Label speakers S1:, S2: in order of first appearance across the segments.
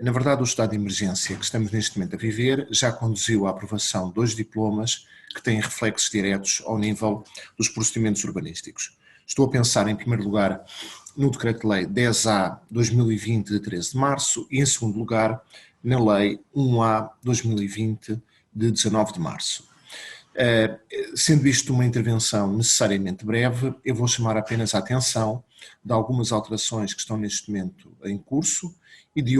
S1: Na verdade, o estado de emergência que estamos neste momento a viver já conduziu à aprovação de 2 diplomas que têm reflexos diretos ao nível dos procedimentos urbanísticos. Estou a pensar, em primeiro lugar, no Decreto-Lei 10A/2020 de 13 de março e, em segundo lugar, na Lei 1A/2020 de 19 de março. Sendo isto uma intervenção necessariamente breve, eu vou chamar apenas a atenção de algumas alterações que estão neste momento em curso e de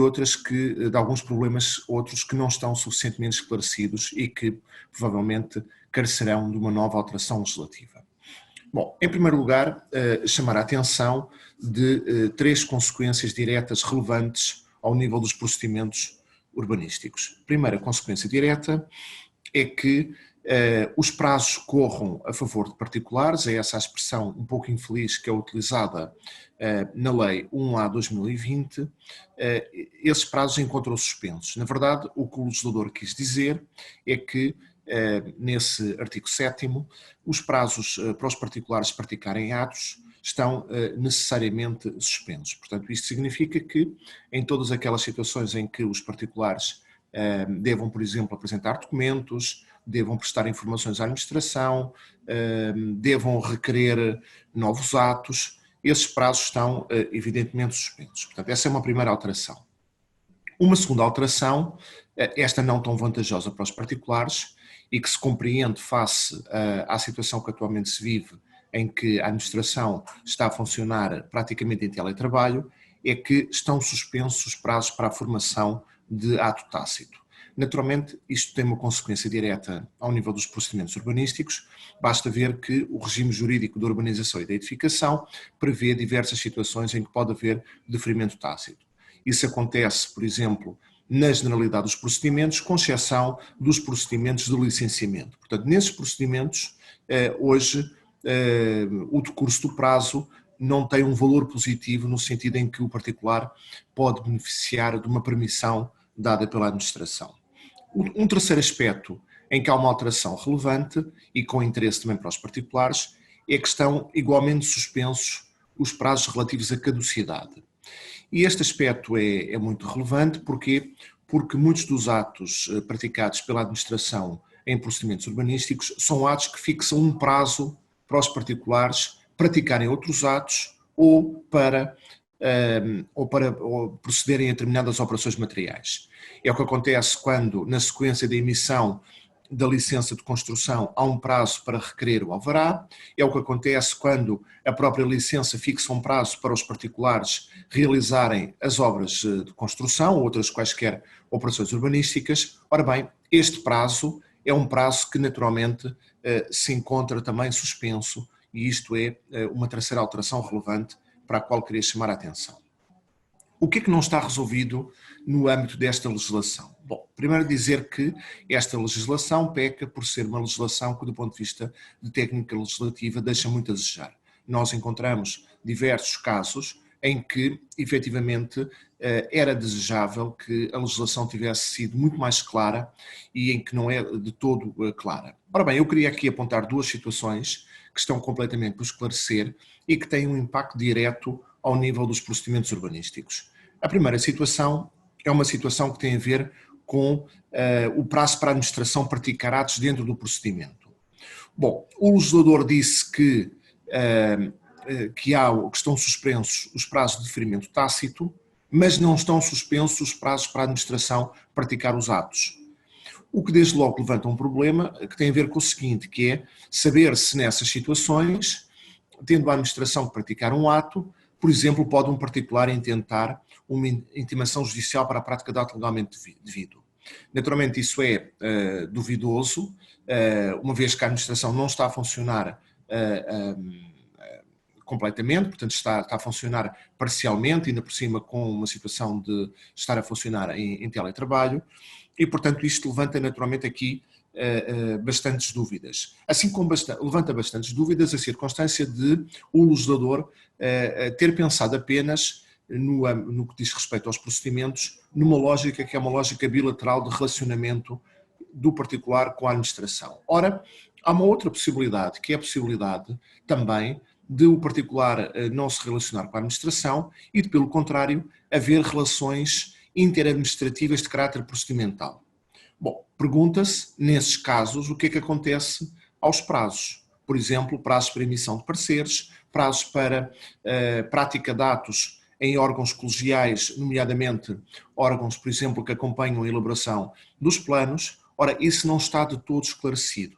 S1: alguns problemas outros que não estão suficientemente esclarecidos e que provavelmente carecerão de uma nova alteração legislativa. Bom, em primeiro lugar, chamar a atenção de 3 consequências diretas relevantes ao nível dos procedimentos urbanísticos. A primeira consequência direta é que os prazos corram a favor de particulares, é essa a expressão um pouco infeliz que é utilizada na Lei 1A/2020, esses prazos encontram-se suspensos. Na verdade, o que o legislador quis dizer é que, nesse artigo 7º, os prazos para os particulares praticarem atos estão necessariamente suspensos. Portanto, isto significa que, em todas aquelas situações em que os particulares devam, por exemplo, apresentar documentos, devam prestar informações à administração, devam requerer novos atos, esses prazos estão evidentemente suspensos. Portanto, essa é uma primeira alteração. Uma segunda alteração, esta não tão vantajosa para os particulares e que se compreende face à situação que atualmente se vive, em que a administração está a funcionar praticamente em teletrabalho, é que estão suspensos os prazos para a formação de ato tácito. Naturalmente, isto tem uma consequência direta ao nível dos procedimentos urbanísticos, basta ver que o regime jurídico da urbanização e da edificação prevê diversas situações em que pode haver deferimento tácito. Isso acontece, por exemplo, na generalidade dos procedimentos, com exceção dos procedimentos de licenciamento. Portanto, nesses procedimentos, hoje, o decurso do prazo não tem um valor positivo no sentido em que o particular pode beneficiar de uma permissão dada pela administração. Um terceiro aspecto em que há uma alteração relevante e com interesse também para os particulares é que estão igualmente suspensos os prazos relativos à caducidade. E este aspecto é muito relevante porque muitos dos atos praticados pela administração em procedimentos urbanísticos são atos que fixam um prazo para os particulares praticarem outros atos ou para procederem a determinadas operações materiais. É o que acontece quando, na sequência da emissão da licença de construção, há um prazo para requerer o alvará, é o que acontece quando a própria licença fixa um prazo para os particulares realizarem as obras de construção ou outras quaisquer operações urbanísticas. Ora bem, este prazo é um prazo que naturalmente se encontra também suspenso e isto é uma terceira alteração relevante para a qual queria chamar a atenção. O que é que não está resolvido no âmbito desta legislação? Bom, primeiro dizer que esta legislação peca por ser uma legislação que, do ponto de vista de técnica legislativa, deixa muito a desejar. Nós encontramos diversos casos em que, efetivamente, era desejável que a legislação tivesse sido muito mais clara e em que não é de todo clara. Ora bem, eu queria aqui apontar 2 situações que estão completamente por esclarecer e que têm um impacto direto ao nível dos procedimentos urbanísticos. A primeira situação é uma situação que tem a ver com o prazo para a administração praticar atos dentro do procedimento. Bom, o legislador disse que estão suspensos os prazos de deferimento tácito, mas não estão suspensos os prazos para a administração praticar os atos. O que desde logo levanta um problema que tem a ver com o seguinte, que é saber se nessas situações, tendo a administração que praticar um ato, por exemplo, pode um particular intentar uma intimação judicial para a prática de ato legalmente devido. Naturalmente isso é duvidoso, uma vez que a administração não está a funcionar completamente, portanto está a funcionar parcialmente, ainda por cima com uma situação de estar a funcionar em teletrabalho, e portanto isto levanta naturalmente aqui bastantes dúvidas. Assim como levanta bastantes dúvidas a circunstância de o legislador ter pensado apenas no que diz respeito aos procedimentos, numa lógica que é uma lógica bilateral de relacionamento do particular com a administração. Ora, há uma outra possibilidade, que é a possibilidade também de o particular não se relacionar com a administração e de, pelo contrário, haver relações interadministrativas de caráter procedimental. Bom, pergunta-se, nesses casos, o que é que acontece aos prazos. Por exemplo, prazos para emissão de pareceres, prazos para prática de atos em órgãos colegiais, nomeadamente órgãos, por exemplo, que acompanham a elaboração dos planos. Ora, isso não está de todo esclarecido.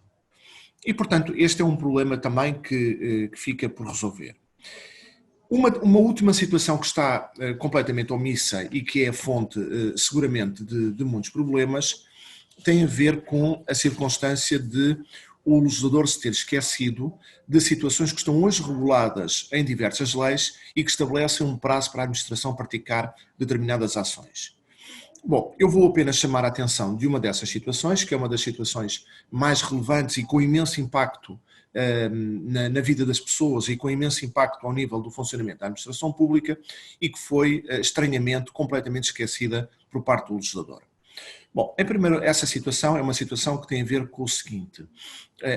S1: E, portanto, este é um problema também que fica por resolver. Uma última situação que está completamente omissa e que é a fonte, seguramente, de muitos problemas, tem a ver com a circunstância de o legislador se ter esquecido de situações que estão hoje reguladas em diversas leis e que estabelecem um prazo para a administração praticar determinadas ações. Bom, eu vou apenas chamar a atenção de uma dessas situações, que é uma das situações mais relevantes e com imenso impacto na vida das pessoas e com imenso impacto ao nível do funcionamento da administração pública e que foi, estranhamente, completamente esquecida por parte do legislador. Bom, em primeiro, essa situação é uma situação que tem a ver com o seguinte: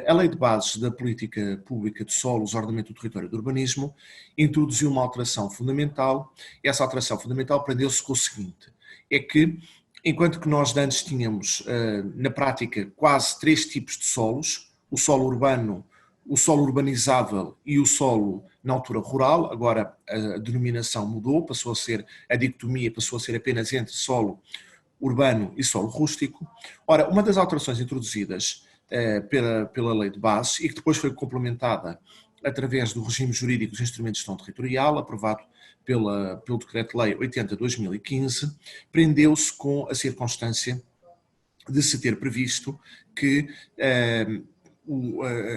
S1: a Lei de Bases da Política Pública de Solos, Ordenamento do Território e do Urbanismo introduziu uma alteração fundamental, e essa alteração fundamental prendeu-se com o seguinte: é que, enquanto que nós antes tínhamos, na prática, quase 3 tipos de solos, o solo urbano, o solo urbanizável e o solo na altura rural, agora a denominação mudou, passou a ser, a dicotomia passou a ser apenas entre solo urbano e solo rústico. Ora, uma das alterações introduzidas pela Lei de Bases e que depois foi complementada através do regime jurídico dos instrumentos de gestão territorial, aprovado pelo Decreto-Lei 80/2015, prendeu-se com a circunstância de se ter previsto que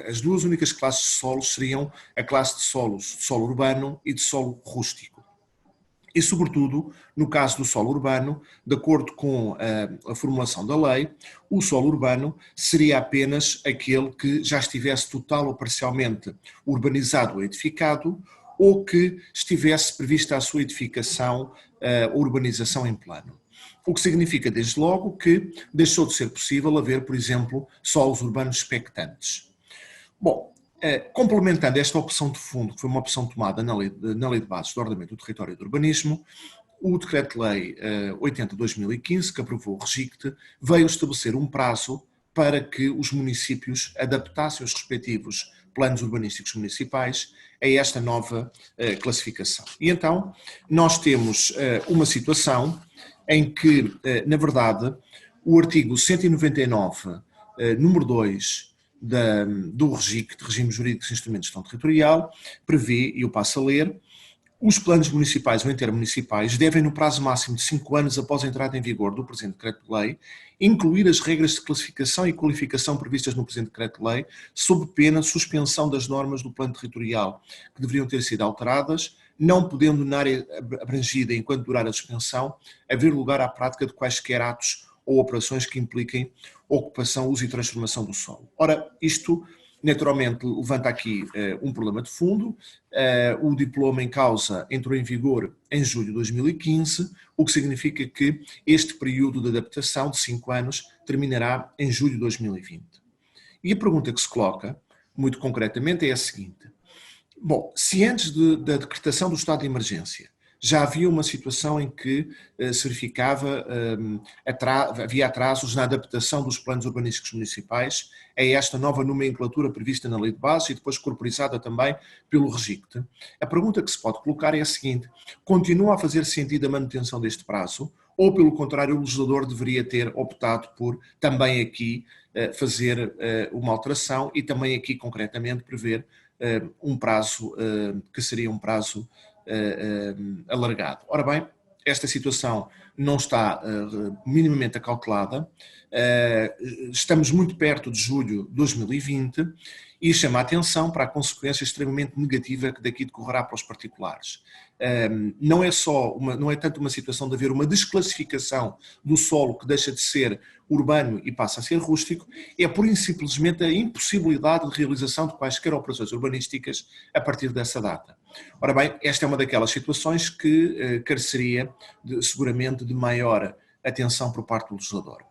S1: as duas únicas classes de solos seriam a classe de solos de solo urbano e de solo rústico. E, sobretudo, no caso do solo urbano, de acordo com a formulação da lei, o solo urbano seria apenas aquele que já estivesse total ou parcialmente urbanizado ou edificado, ou que estivesse prevista a sua edificação, urbanização em plano. O que significa, desde logo, que deixou de ser possível haver, por exemplo, solos urbanos expectantes. Bom, complementando esta opção de fundo, que foi uma opção tomada na lei de Bases do Ordenamento do Território e do Urbanismo, o Decreto-Lei 80/2015, que aprovou o REGICT, veio estabelecer um prazo para que os municípios adaptassem os respectivos planos urbanísticos municipais a esta nova classificação. E então nós temos uma situação em que, na verdade, o artigo 199, número 2, do REGICT, Regime Jurídico de Instrumentos de Gestão Territorial, prevê, e eu passo a ler: os planos municipais ou intermunicipais devem, no prazo máximo de 5 anos após a entrada em vigor do presente Decreto-Lei, incluir as regras de classificação e qualificação previstas no presente Decreto-Lei, sob pena de suspensão das normas do plano territorial, que deveriam ter sido alteradas, não podendo, na área abrangida enquanto durar a suspensão, haver lugar à prática de quaisquer atos ou operações que impliquem ocupação, uso e transformação do solo. Ora, isto naturalmente levanta aqui um problema de fundo. O diploma em causa entrou em vigor em julho de 2015, o que significa que este período de adaptação de 5 anos terminará em julho de 2020. E a pergunta que se coloca, muito concretamente, é a seguinte: bom, se antes da decretação do estado de emergência já havia uma situação em que se verificava, havia atrasos na adaptação dos planos urbanísticos municipais a esta nova nomenclatura prevista na Lei de Bases e depois corporizada também pelo REGICT, a pergunta que se pode colocar é a seguinte: continua a fazer sentido a manutenção deste prazo ou, pelo contrário, o legislador deveria ter optado por também aqui fazer uma alteração e também aqui concretamente prever um prazo que seria um prazo alargado? Ora bem, esta situação não está minimamente acautelada, estamos muito perto de julho de 2020 e chama a atenção para a consequência extremamente negativa que daqui decorrerá para os particulares. Não é tanto uma situação de haver uma desclassificação do solo que deixa de ser urbano e passa a ser rústico, é pura e simplesmente a impossibilidade de realização de quaisquer operações urbanísticas a partir dessa data. Ora bem, esta é uma daquelas situações que careceria seguramente de maior atenção por parte do legislador.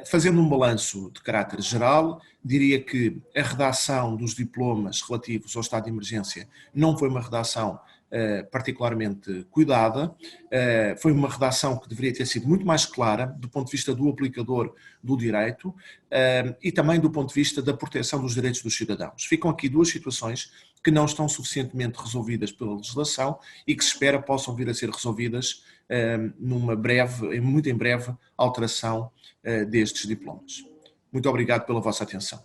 S1: Fazendo um balanço de caráter geral, diria que a redação dos diplomas relativos ao estado de emergência não foi uma redação particularmente cuidada, foi uma redação que deveria ter sido muito mais clara do ponto de vista do aplicador do direito e também do ponto de vista da proteção dos direitos dos cidadãos. Ficam aqui duas situações que não estão suficientemente resolvidas pela legislação e que se espera possam vir a ser resolvidas muito em breve, alteração destes diplomas. Muito obrigado pela vossa atenção.